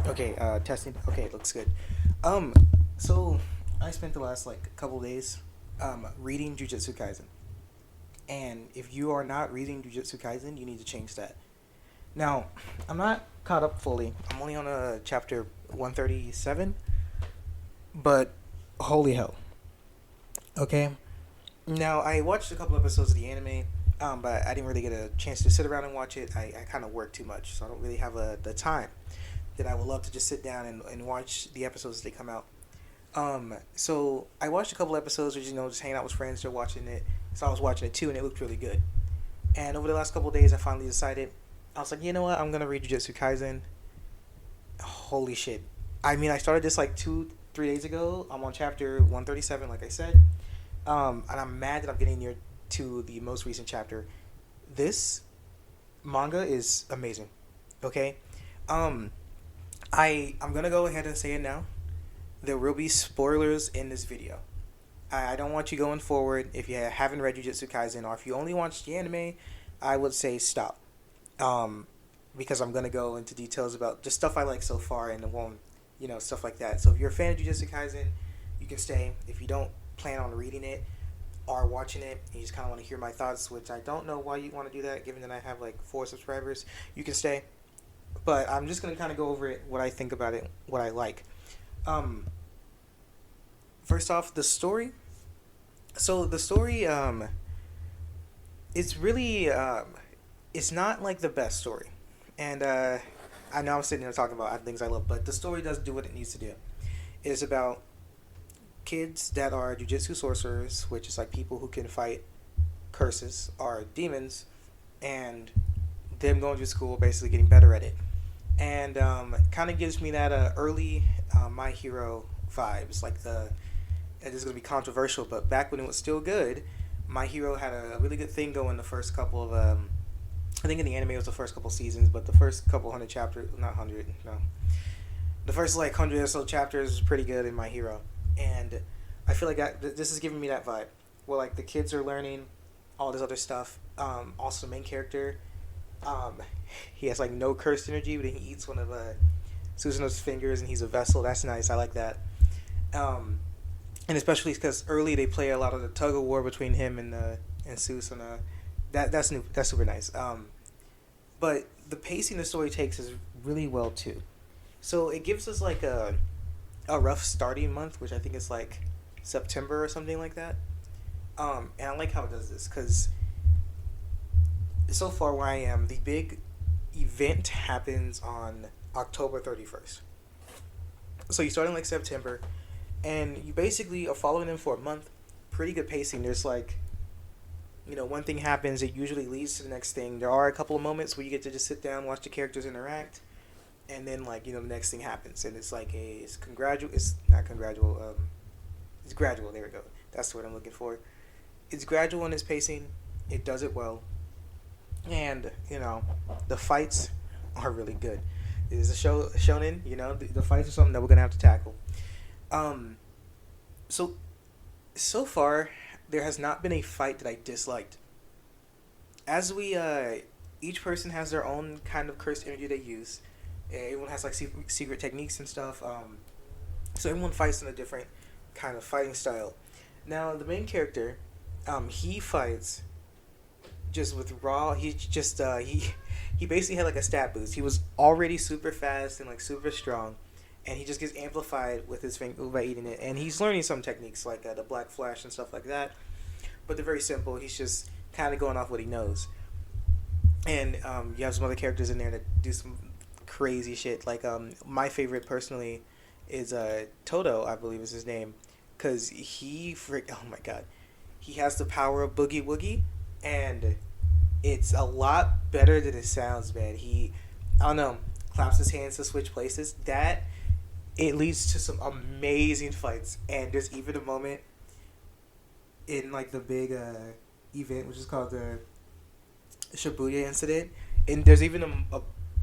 Okay, testing. Okay, it looks good. Um, so I spent the last couple days reading Jujutsu Kaisen. And if you are not reading Jujutsu Kaisen, you need to change that. Now, I'm not caught up fully. I'm only on chapter 137, but holy hell. Okay. Now, I watched a couple episodes of the anime, but I didn't really get a chance to sit around and watch it. I kind of work too much, so I don't really have the time that I would love to just sit down and watch the episodes as they come out. So I watched a couple episodes, just hanging out with friends. They're watching it, so I was watching it too, and it looked really good. And over the last couple of days, I finally decided. I was like, you know what? I'm gonna read Jujutsu Kaisen. Holy shit! I mean, I started this like 2, 3 days ago. I'm on chapter 137, like I said. And I'm mad that I'm getting near to the most recent chapter. This manga is amazing. Okay. Um, I'm gonna go ahead and say it now. There will be spoilers in this video. I don't want you going forward if you haven't read Jujutsu Kaisen, or if you only watched the anime. I would say stop. Um, because I'm gonna go into details about just stuff I like so far, and it won't, stuff like that. So if you're a fan of Jujutsu Kaisen, you can stay. If you don't plan on reading it or watching it, and you just kind of want to hear my thoughts, which I don't know why you want to do that, given that I have like 4 subscribers, you can stay. But I'm just gonna kind of go over it, what I think about it, what I like. Um, First off, the story. So the story, it's really, it's not like the best story, and I know I'm sitting here talking about things I love, but the story does do what it needs to do. It is about kids that are jujitsu sorcerers, which is like people who can fight curses or demons, and them going to school, basically getting better at it. And kind of gives me that early My Hero vibes, like the. It is going to be controversial, but back when it was still good, My Hero had a really good thing going the first couple of. I think in the anime it was the first couple seasons, but the first couple hundred chapters, not hundred, no, the first like hundred or so chapters was pretty good in My Hero, and I feel like this is giving me that vibe, where like the kids are learning all this other stuff. Also, the main character, um, he has like no cursed energy, but he eats one of Susanoo's fingers, and he's a vessel. That's nice. I like that. Um, and especially because early they play a lot of the tug of war between him and Susanoo. That's new. That's super nice. But the pacing the story takes is really well too. So it gives us like a rough starting month, which I think is like September or something like that. And I like how it does this because so far where I am, the big event happens on October 31st. So you start in like September, and you basically are following them for a month. Pretty good pacing. There's like, one thing happens, it usually leads to the next thing. There are a couple of moments where you get to just sit down, watch the characters interact, and then like the next thing happens, and it's like it's congratulate. It's not congratulate. It's gradual. There we go. That's what I'm looking for. It's gradual in its pacing. It does it well, and the fights are really good. It is a shonen. The fights are something that we're gonna have to tackle. Um, so so far there has not been a fight that I disliked. As we each person has their own kind of cursed energy they use. Everyone has like secret techniques and stuff. So everyone fights in a different kind of fighting style. Now the main character, he fights just with raw. He just he basically had like a stat boost. He was already super fast and like super strong, and he just gets amplified with his finger by eating it. And he's learning some techniques like the Black Flash and stuff like that, but they're very simple. He's just kind of going off what he knows. And you have some other characters in there that do some crazy shit. Like my favorite personally is Toto, I believe is his name, because oh my god, he has the power of Boogie Woogie, and it's a lot better than it sounds, man. I don't know, claps his hands to switch places. That it leads to some amazing fights, and there's even a moment in like the big event, which is called the Shibuya incident, and there's even a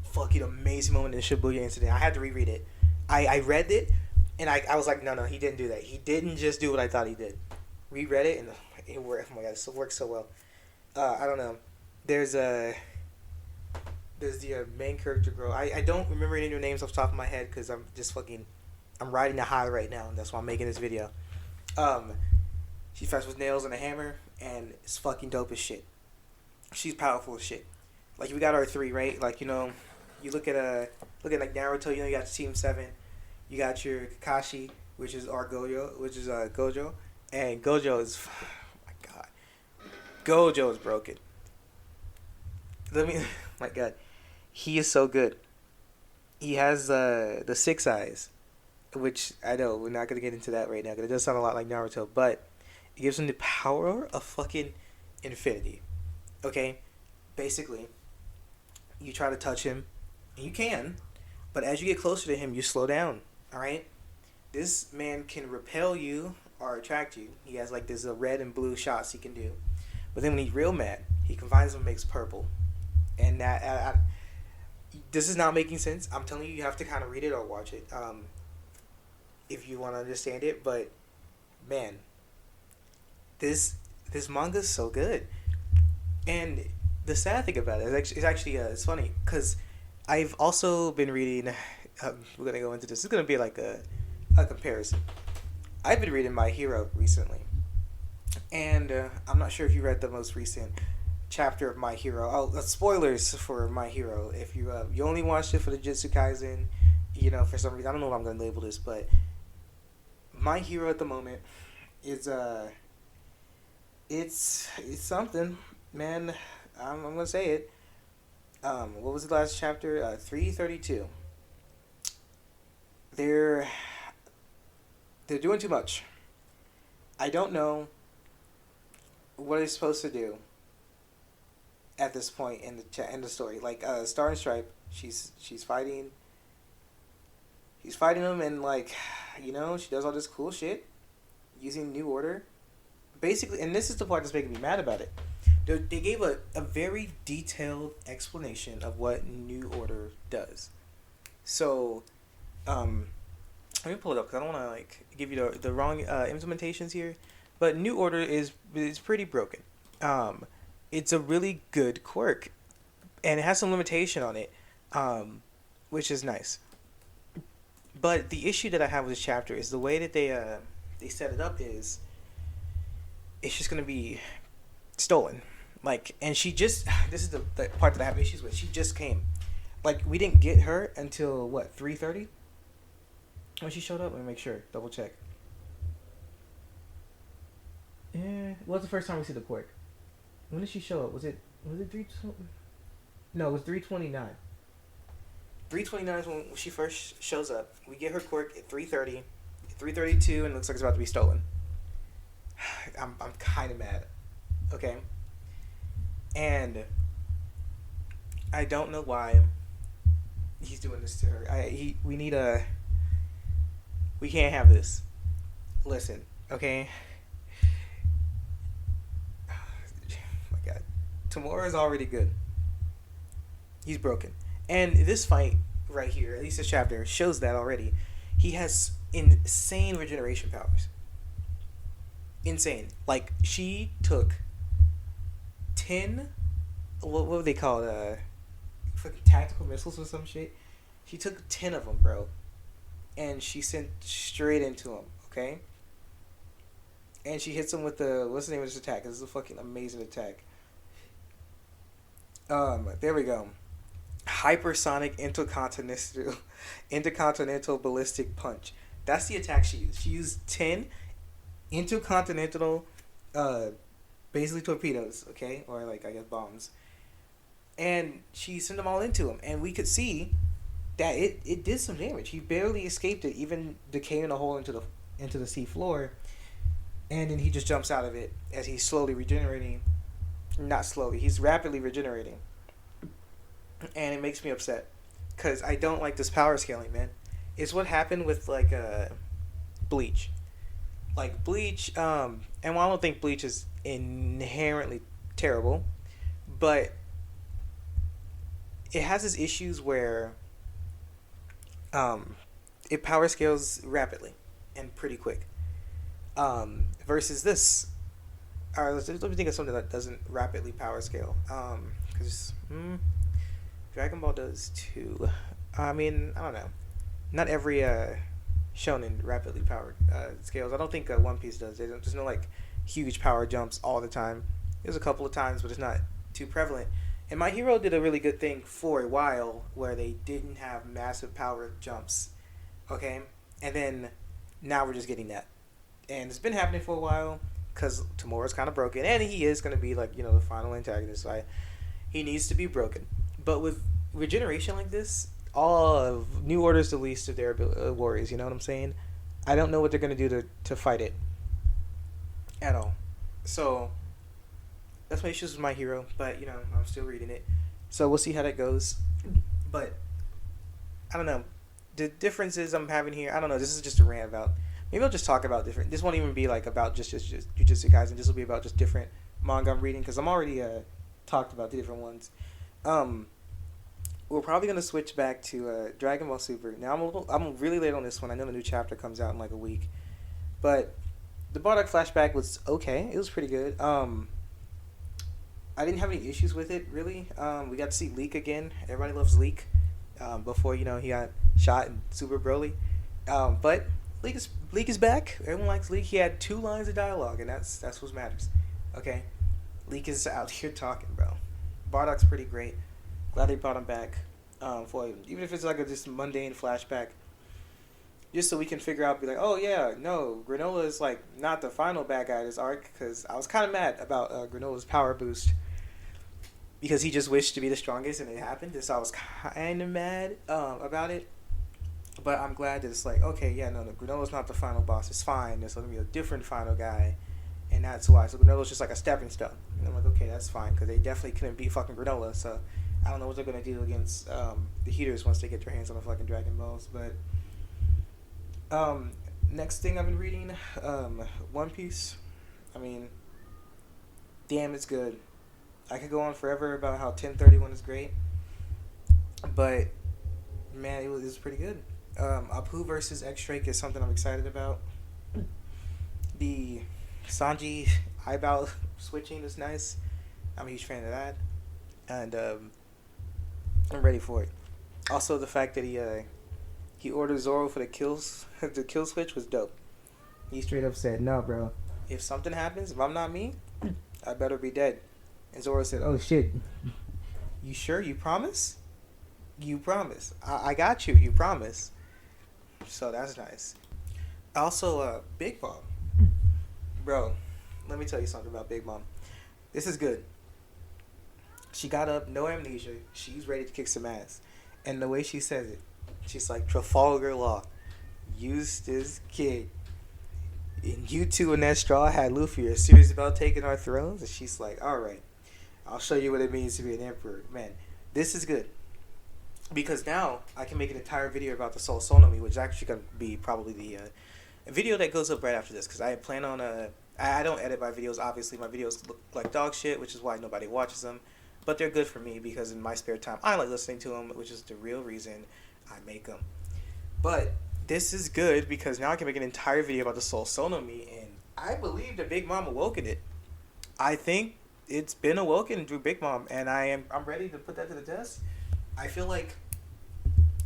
fucking amazing moment in the Shibuya incident. I had to reread it. I read it, and I was like, no, he didn't do that. He didn't just do what I thought he did. Reread it, and it worked. Oh my god, it works so well. I don't know. There's There's the main character girl. I don't remember any of their names off the top of my head because I'm riding a high right now, and that's why I'm making this video. Um, she fights with nails and a hammer, and it's fucking dope as shit. She's powerful as shit. Like we got our three, right? Like you look at like Naruto. You got Team 7. You got your Kakashi, which is Gojo, and Gojo is, oh my god, Gojo is broken. My god, he is so good. He has the six eyes, which I know we're not gonna get into that right now because it does sound a lot like Naruto, but it gives him the power of fucking infinity. Okay, basically, you try to touch him, and you can, but as you get closer to him, you slow down. All right, this man can repel you or attract you. He has like this red and blue shots he can do, but then when he's real mad, he combines them and makes purple, and this is not making sense. I'm telling you, you have to kind of read it or watch it if you want to understand it. But man, this manga is so good, and the sad thing about it is actually it's funny because I've also been reading. We're gonna go into this. It's gonna be like a comparison. I've been reading My Hero recently, and I'm not sure if you read the most recent chapter of My Hero. Oh, spoilers for My Hero. If you only watched it for the Jujutsu Kaisen, for some reason I don't know what I'm gonna label this, but My Hero at the moment is it's something, man. I'm gonna say it. What was the last chapter? 332. They're doing too much. I don't know what it's supposed to do at this point in the story. Like Star and Stripe, she's fighting. He's fighting him, and like, she does all this cool shit using New Order, basically. And this is the part that's making me mad about it. They gave a very detailed explanation of what New Order does. So, let me pull it up because I don't want to give you the wrong implementations here. But New Order is pretty broken. It's a really good quirk, and it has some limitation on it, which is nice. But the issue that I have with this chapter is the way that they set it up is it's just gonna be stolen. Like, and she just, this is the part that I have issues with. She just came. Like, we didn't get her until, what, 3:30? When she showed up? Let me make sure. Double check. Yeah. What's the first time we see the quirk? When did she show up? Was it 3? No, it was 3:29. 3:29 is when she first shows up. We get her quirk at 3:30. 3:32, and it looks like it's about to be stolen. I'm kind of mad. Okay? And I don't know why he's doing this to her. We can't have this. Listen, okay? Oh my god. Tamura is already good. He's broken. And this fight right here, at least this chapter, shows that already. He has insane regeneration powers. Insane. Like, she took 10, what would they call it? Fucking tactical missiles or some shit. She took 10 of them, bro. And she sent straight into him, okay? And she hits him with what's the name of this attack? This is a fucking amazing attack. There we go. Hypersonic intercontinental ballistic punch. That's the attack she used. She used 10 intercontinental basically torpedoes, okay? Or like, I guess, bombs. And she sent them all into him. And we could see that it did some damage. He barely escaped it, even decaying a hole into the sea floor. And then he just jumps out of it as he's slowly regenerating. Not slowly, he's rapidly regenerating. And it makes me upset. Because I don't like this power scaling, man. It's what happened with, like, Bleach. Like, Bleach, and while I don't think Bleach is inherently terrible, but it has its issues where it power scales rapidly and pretty quick. Versus this. Alright, let me think of something that doesn't rapidly power scale. Because Dragon Ball does too. I mean, I don't know. Not every shonen rapidly powered scales. I don't think One Piece does. There's no like huge power jumps all the time. There's a couple of times, but it's not too prevalent. And My Hero did a really good thing for a while where they didn't have massive power jumps. Okay? And then now we're just getting that. And it's been happening for a while because Tamura's kind of broken. And he is going to be like, the final antagonist. Right? He needs to be broken. But with regeneration like this, all of New Order's the least of their worries. You know what I'm saying? I don't know what they're going to do to fight it at all. So that's my issues with My Hero, but I'm still reading it, so we'll see how that goes. But I don't know the differences I'm having here. I don't know. This is just a rant about. Maybe I'll just talk about different. This won't even be like about just Jujutsu Kaisen. This will be about just different manga I'm reading because I'm already talked about the different ones. We're probably gonna switch back to Dragon Ball Super. Now I'm really late on this one. I know the new chapter comes out in like a week, but the Bardock flashback was okay. It was pretty good. I didn't have any issues with it really. We got to see Leek again. Everybody loves Leek. Before he got shot in Super Broly, but Leek is back. Everyone likes Leek. He had 2 lines of dialogue, and that's what matters. Okay, Leek is out here talking, bro. Bardock's pretty great. Glad they brought him back. For even if it's like a just mundane flashback, just so we can figure out, be like, oh yeah, no, Granola is like not the final bad guy of this arc, because I was kind of mad about Granola's power boost, because he just wished to be the strongest and it happened, so I was kind of mad about it. But I'm glad that it's like, okay, yeah, no, Granola's not the final boss, it's fine, there's going to be a different final guy, and that's why. So Granola's just like a stepping stone, and I'm like, okay, that's fine, because they definitely couldn't beat fucking Granola, so I don't know what they're going to do against the Heaters once they get their hands on the fucking Dragon Balls. But next thing I've been reading, One Piece. I mean, damn, it's good. I could go on forever about how 1031 is great, but man, it was pretty good. Apu versus X-Drake is something I'm excited about. The Sanji eyebrow switching is nice. I'm a huge fan of that, and I'm ready for it. Also, the fact that he ordered Zoro for the kill switch was dope. He straight up said, "No, bro. If something happens, if I'm not me, I better be dead." And Zoro said, "Oh shit. You sure? You promise? You promise? I got you. You promise." So that's nice. Also, Big Mom, bro. Let me tell you something about Big Mom. This is good. She got up, no amnesia. She's ready to kick some ass. And the way she says it, she's like, Trafalgar Law. Used this kid. And you two in that Straw Hat Luffy are serious about taking our thrones? And she's like, alright, I'll show you what it means to be an emperor. Man, this is good. Because now I can make an entire video about the Soul Sonomi, which is actually going to be probably the video that goes up right after this. Because I plan on I don't edit my videos. Obviously, my videos look like dog shit, which is why nobody watches them. But they're good for me because in my spare time, I like listening to them, which is the real reason I make them. But this is good because now I can make an entire video about the Soul Sonomi, and I believe that Big Mom awoken it. I think it's been awoken through Big Mom, and I'm ready to put that to the test. I feel like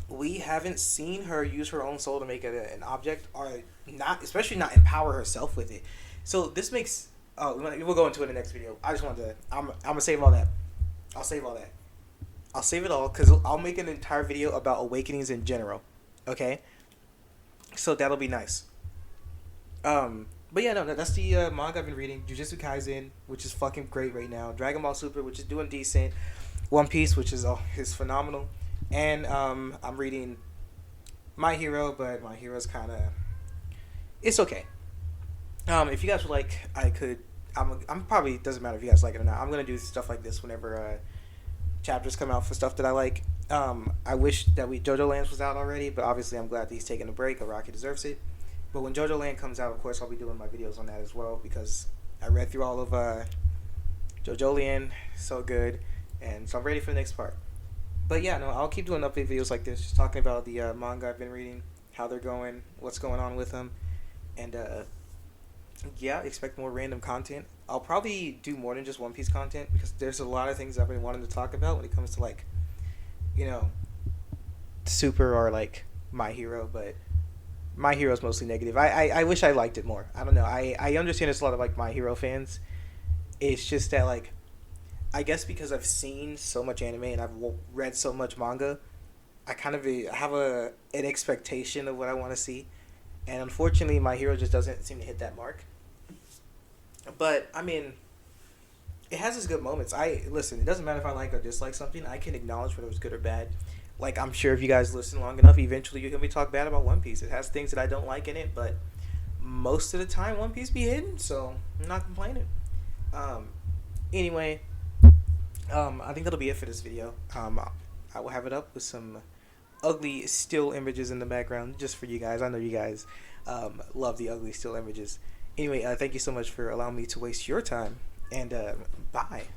we haven't seen her use her own soul to make it an object, or not, especially not empower herself with it. So this makes. Oh, we'll go into it in the next video. I just wanted to. I'm gonna save all that. I'll save all that. I'll save it all because I'll make an entire video about awakenings in general. Okay? So that'll be nice. But yeah, no, that's the manga I've been reading. Jujutsu Kaisen, which is fucking great right now. Dragon Ball Super, which is doing decent. One Piece, which is phenomenal. And I'm reading My Hero, but My Hero's kind of... It's okay. If you guys would like, I'm probably, doesn't matter if you guys like it or not. I'm going to do stuff like this whenever chapters come out for stuff that I like. I wish that JoJo Lands was out already, but obviously I'm glad that he's taking a break. Araki deserves it. But when JoJo Land comes out, of course, I'll be doing my videos on that as well, because I read through all of JoJo Land, so good, and so I'm ready for the next part. But yeah, no, I'll keep doing update videos like this, just talking about the manga I've been reading, how they're going, what's going on with them, and yeah, expect more random content. I'll probably do more than just One Piece content, because there's a lot of things I've been wanting to talk about when it comes to like you know, Super or like My Hero, but My Hero is mostly negative. I wish I liked it more. I don't know. I understand there's a lot of like My Hero fans. It's just that like I guess because I've seen so much anime and I've read so much manga, I kind of have an expectation of what I want to see, and unfortunately, My Hero just doesn't seem to hit that mark. But I mean, it has its good moments. I listen. It doesn't matter if I like or dislike something. I can acknowledge whether it was good or bad. Like I'm sure if you guys listen long enough, eventually you can be talk bad about One Piece. It has things that I don't like in it, but most of the time One Piece be hidden, so I'm not complaining. Um, anyway, I think that'll be it for this video. I will have it up with some ugly still images in the background just for you guys. I know you guys love the ugly still images. Anyway, thank you so much for allowing me to waste your time, and bye.